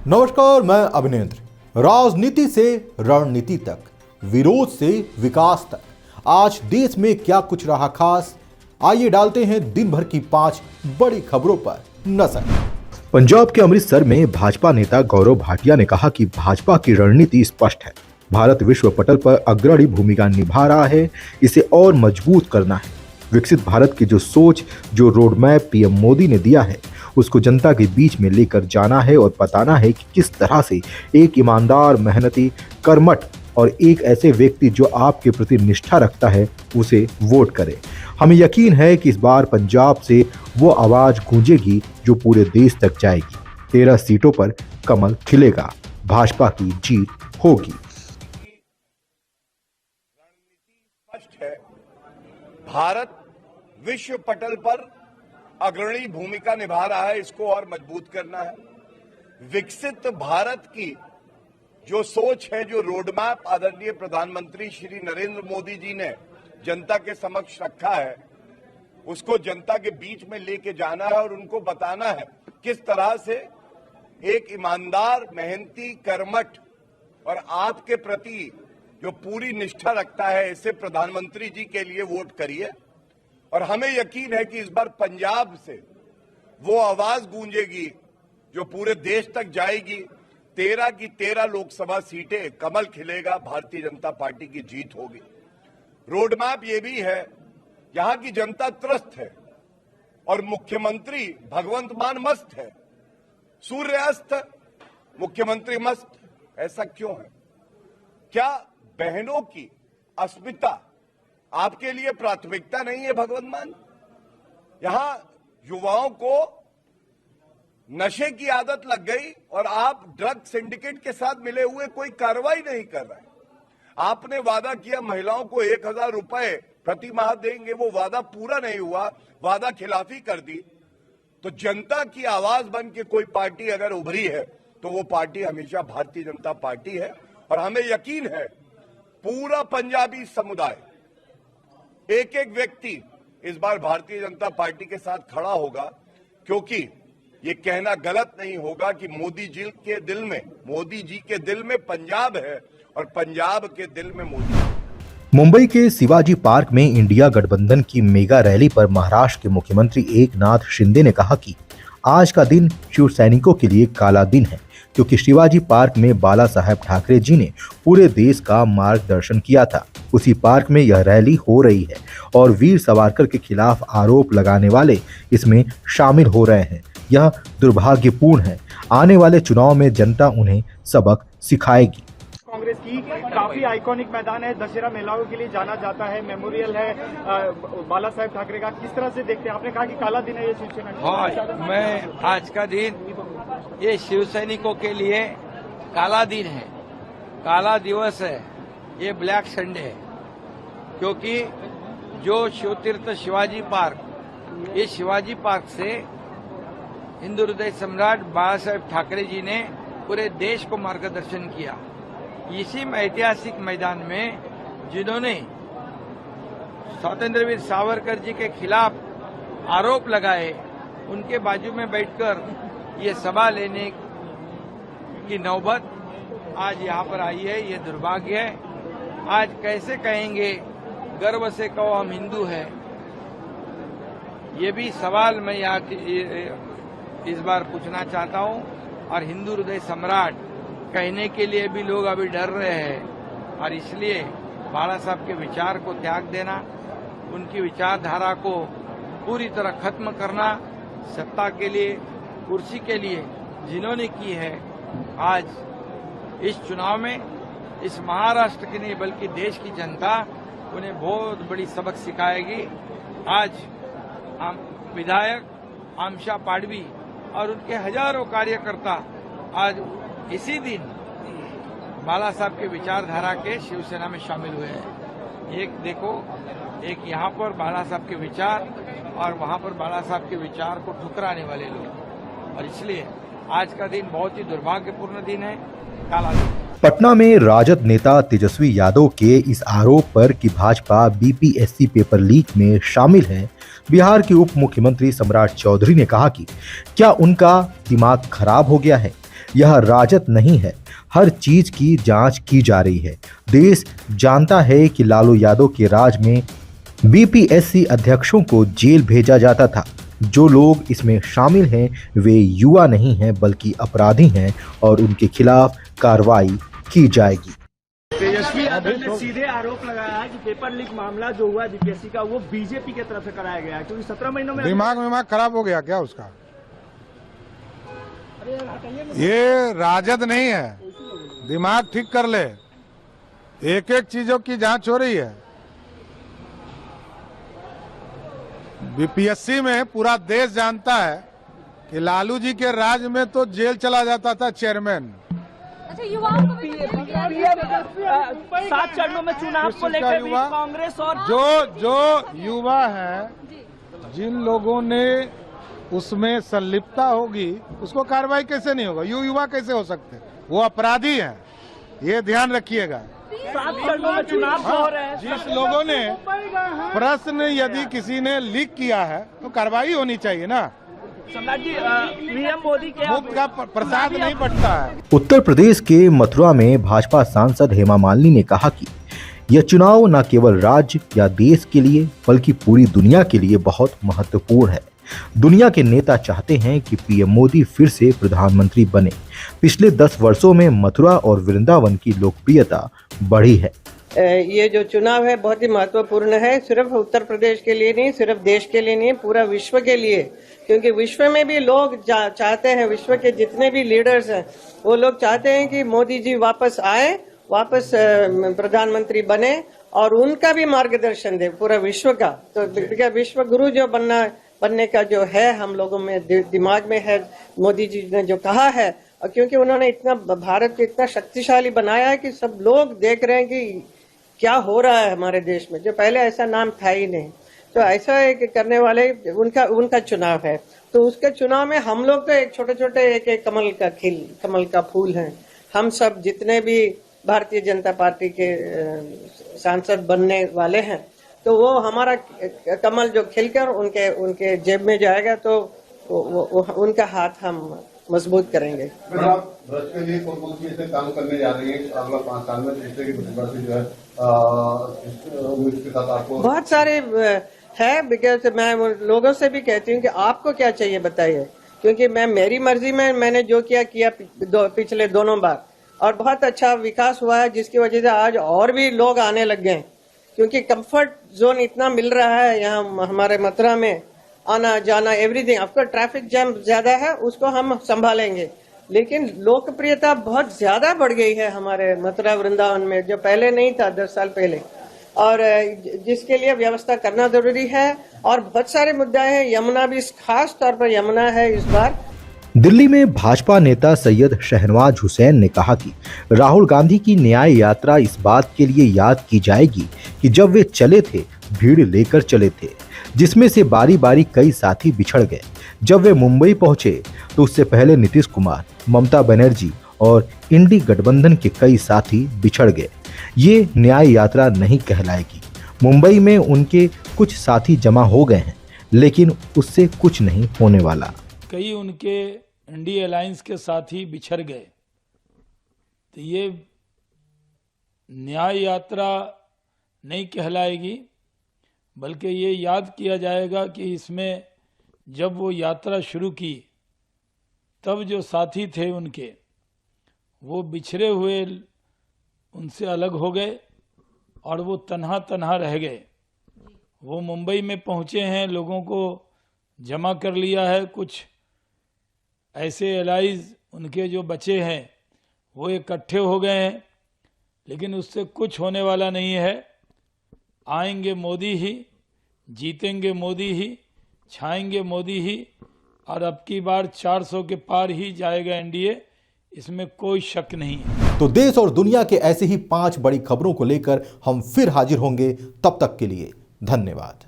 नमस्कार, मैं अभिनेंद्र। राजनीति से रणनीति तक, विरोध से विकास तक, आज देश में क्या कुछ रहा खास, आइए डालते हैं दिन भर की 5 बड़ी खबरों पर नजर। पंजाब के अमृतसर में भाजपा नेता गौरव भाटिया ने कहा कि भाजपा की रणनीति स्पष्ट है। भारत विश्व पटल पर अग्रणी भूमिका निभा रहा है, इसे और मजबूत करना है। विकसित भारत की जो सोच, जो रोड मैप पीएम मोदी ने दिया है, उसको जनता के बीच में लेकर जाना है और बताना है कि किस तरह से एक ईमानदार, मेहनती, कर्मठ और एक ऐसे व्यक्ति जो आपके प्रति निष्ठा रखता है, उसे वोट करे। हमें यकीन है कि इस बार पंजाब से वो आवाज गूंजेगी जो पूरे देश तक जाएगी। 13 सीटों पर कमल खिलेगा, भाजपा की जीत होगी। भारत विश्व पटल पर अग्रणी भूमिका निभा रहा है, इसको और मजबूत करना है। विकसित भारत की जो सोच है, जो रोडमैप आदरणीय प्रधानमंत्री श्री नरेंद्र मोदी जी ने जनता के समक्ष रखा है, उसको जनता के बीच में लेके जाना है और उनको बताना है किस तरह से एक ईमानदार, मेहनती, कर्मठ और आपके प्रति जो पूरी निष्ठा रखता है, ऐसे प्रधानमंत्री जी के लिए वोट करिए। और हमें यकीन है कि इस बार पंजाब से वो आवाज गूंजेगी जो पूरे देश तक जाएगी। 13 की 13 लोकसभा सीटें, कमल खिलेगा, भारतीय जनता पार्टी की जीत होगी। रोडमैप ये भी है, यहां की जनता त्रस्त है और मुख्यमंत्री भगवंत मान मस्त है। सूर्यास्त, मुख्यमंत्री मस्त, ऐसा क्यों है? क्या बहनों की अस्मिता आपके लिए प्राथमिकता नहीं है भगवंत मान? यहां युवाओं को नशे की आदत लग गई और आप ड्रग सिंडिकेट के साथ मिले हुए कोई कार्रवाई नहीं कर रहे। आपने वादा किया महिलाओं को 1000 रुपए प्रति माह देंगे, वो वादा पूरा नहीं हुआ, वादा खिलाफी कर दी। तो जनता की आवाज बन के कोई पार्टी अगर उभरी है तो वो पार्टी हमेशा भारतीय जनता पार्टी है। और हमें यकीन है पूरा पंजाबी समुदाय, एक एक व्यक्ति इस बार भारतीय जनता पार्टी के साथ खड़ा होगा, क्योंकि ये कहना गलत नहीं होगा कि मोदी जी के दिल में पंजाब है और पंजाब के दिल में मोदी। मुंबई के शिवाजी पार्क में इंडिया गठबंधन की मेगा रैली पर महाराष्ट्र के मुख्यमंत्री एकनाथ शिंदे ने कहा कि आज का दिन शिव सैनिकों के लिए काला दिन है, क्योंकि शिवाजी पार्क में बाला साहेब ठाकरे जी ने पूरे देश का मार्गदर्शन किया था। उसी पार्क में यह रैली हो रही है और वीर सावरकर के खिलाफ आरोप लगाने वाले इसमें शामिल हो रहे हैं। यह दुर्भाग्यपूर्ण है। आने वाले चुनाव में जनता उन्हें सबक सिखाएगी। कांग्रेस की काफी आइकॉनिक मैदान है, दशहरा मेलाओं के लिए जाना जाता है, मेमोरियल है बाला साहेब ठाकरे का, किस तरह से देखते हैं? आपने कहा कि काला दिन है ये शिवसेना। हाँ, मैं आज का दिन ये शिव सैनिकों के लिए काला दिन है, काला दिवस है, ये ब्लैक संडे है। क्योंकि जो शिवतीर्थ शिवाजी पार्क, ये शिवाजी पार्क से हिंदू हृदय सम्राट बाला साहेब ठाकरे जी ने पूरे देश को मार्गदर्शन किया। इसी ऐतिहासिक मैदान में जिन्होंने स्वतंत्रवीर सावरकर जी के खिलाफ आरोप लगाए, उनके बाजू में बैठकर ये सभा लेने की नौबत आज यहाँ पर आई है। ये दुर्भाग्य है। आज कैसे कहेंगे गर्व से कहो हम हिंदू हैं? ये भी सवाल मैं यहाँ इस बार पूछना चाहता हूँ। और हिंदू हृदय सम्राट कहने के लिए भी लोग अभी डर रहे हैं और इसलिए बाला साहब के विचार को त्याग देना, उनकी विचारधारा को पूरी तरह खत्म करना, सत्ता के लिए, कुर्सी के लिए जिन्होंने की है, आज इस चुनाव में इस महाराष्ट्र की नहीं बल्कि देश की जनता उन्हें बहुत बड़ी सबक सिखाएगी। आज विधायक आमशा पाडवी और उनके हजारों कार्यकर्ता आज इसी दिन बाला साहब के विचारधारा के शिवसेना में शामिल हुए हैं। एक देखो, एक यहाँ पर बाला साहब के विचार और वहाँ पर बाला साहब के विचार को ठुकराने वाले लोग, और इसलिए आज का दिन बहुत ही दुर्भाग्यपूर्ण दिन है, काला दिन। पटना में राजद नेता तेजस्वी यादव के इस आरोप पर कि भाजपा बीपीएससी पेपर लीक में शामिल है, बिहार के उप मुख्यमंत्री सम्राट चौधरी ने कहा कि क्या उनका दिमाग खराब हो गया है? यह राजद नहीं है, हर चीज की जांच की जा रही है। देश जानता है कि लालू यादव के राज में बीपीएससी अध्यक्षों को जेल भेजा जाता था। जो लोग इसमें शामिल हैं वे युवा नहीं हैं बल्कि अपराधी हैं और उनके खिलाफ कार्रवाई की जाएगी। तेजस्वी यादव ने सीधे आरोप लगाया है कि पेपर लीक मामला जो हुआ है बीपीएससी का वो बीजेपी की तरफ से कराया गया है, क्योंकि 17 महीनों में दिमाग खराब हो गया क्या उसका? ये राजद नहीं है, दिमाग ठीक कर ले। एक एक चीजों की जांच हो रही है। बीपीएससी में पूरा देश जानता है कि लालू जी के राज में तो जेल चला जाता था चेयरमैन। अच्छा, युवाओं को भी 7 चरणों में चुनाव को लेकर भी कांग्रेस और जो युवा है, जिन लोगों ने उसमें संलिप्तता होगी उसको कार्रवाई कैसे नहीं होगा? युवा कैसे हो सकते? वो अपराधी हैं, ये ध्यान रखिएगा। 7 चरणों में चुनाव हो रहे हैं। जिस लोगों ने प्रश्न यदि किसी ने लीक किया है तो कार्रवाई होनी चाहिए ना। सम्राट जी, पीएम मोदी के मुफ्त का प्रसाद नहीं बंटता है। उत्तर प्रदेश के मथुरा में भाजपा सांसद हेमा मालिनी ने कहा कि यह चुनाव न केवल राज्य या देश के लिए बल्कि पूरी दुनिया के लिए बहुत महत्वपूर्ण है। दुनिया के नेता चाहते हैं कि पीएम मोदी फिर से प्रधानमंत्री बने। पिछले 10 वर्षों में मथुरा और वृंदावन की लोकप्रियता बढ़ी है। ये जो चुनाव है बहुत ही महत्वपूर्ण है, सिर्फ उत्तर प्रदेश के लिए नहीं, सिर्फ देश के लिए नहीं, पूरा विश्व के लिए। क्योंकि विश्व में भी लोग चाहते हैं, विश्व के जितने भी लीडर्स हैं वो लोग चाहते हैं कि मोदी जी वापस आए, वापस प्रधानमंत्री बने और उनका भी मार्गदर्शन दे पूरा विश्व का। तो विश्व गुरु जो बनने का जो है हम लोगों में दिमाग में है, मोदी जी ने जो कहा है, और क्योंकि उन्होंने इतना भारत को इतना शक्तिशाली बनाया है कि सब लोग देख रहे हैं कि क्या हो रहा है हमारे देश में, जो पहले ऐसा नाम था ही नहीं। तो ऐसा एक करने वाले उनका चुनाव है। तो उसके चुनाव में हम लोग तो एक छोटे एक कमल का फूल हैं। हम सब जितने भी भारतीय जनता पार्टी के सांसद बनने वाले हैं तो वो हमारा कमल जो खिलकर उनके जेब में जाएगा तो उनका हाथ हम मजबूत करेंगे। आप भ्रष्ट के लिए कौन सी ऐसे काम करने जा रही हैं अगला 5 साल में, जिससे कि जो है इसके साथ आपको बहुत सारे है। बिकॉज मैं लोगों से भी कहती हूँ कि आपको क्या चाहिए बताइए, क्योंकि मेरी मर्जी में मैंने जो किया पिछले दोनों बार और बहुत अच्छा विकास हुआ है, जिसकी वजह से आज और भी लोग आने लग गए, क्योंकि कंफर्ट जोन इतना मिल रहा है यहाँ हमारे मथुरा में, आना जाना एवरीथिंग। आपको ट्रैफिक जैम ज्यादा है, उसको हम संभालेंगे, लेकिन लोकप्रियता बहुत ज्यादा बढ़ गई है हमारे मथुरा वृंदावन में, जो पहले नहीं था 10 साल पहले, और जिसके लिए व्यवस्था करना जरूरी है। और बहुत सारे मुद्दे हैं, यमुना भी, खास तौर पर यमुना है इस बार। दिल्ली में भाजपा नेता सैयद शहनवाज हुसैन ने कहा कि राहुल गांधी की न्याय यात्रा इस बात के लिए याद की जाएगी कि जब वे चले थे भीड़ लेकर चले थे, जिसमें से बारी बारी कई साथी बिछड़ गए। जब वे मुंबई पहुंचे तो उससे पहले नीतीश कुमार, ममता बनर्जी और इंडी गठबंधन के कई साथी बिछड़ गए। ये न्याय यात्रा नहीं कहलाएगी। मुंबई में उनके कुछ साथी जमा हो गए हैं, लेकिन उससे कुछ नहीं होने वाला। कई उनके इंडिया अलायंस के साथी बिछड़ गए, तो ये न्याय यात्रा नहीं कहलाएगी, बल्कि ये याद किया जाएगा कि इसमें जब वो यात्रा शुरू की तब जो साथी थे उनके, वो बिछड़े हुए उनसे अलग हो गए और वो तन्हा रह गए। वो मुंबई में पहुंचे हैं, लोगों को जमा कर लिया है, कुछ ऐसे एलाइज उनके जो बचे हैं वो इकट्ठे हो गए हैं, लेकिन उससे कुछ होने वाला नहीं है। आएंगे मोदी ही, जीतेंगे मोदी ही, छाएंगे मोदी ही, और अब की बार 400 के पार ही जाएगा एनडीए, इसमें कोई शक नहीं है। तो देश और दुनिया के ऐसे ही 5 बड़ी खबरों को लेकर हम फिर हाजिर होंगे। तब तक के लिए धन्यवाद।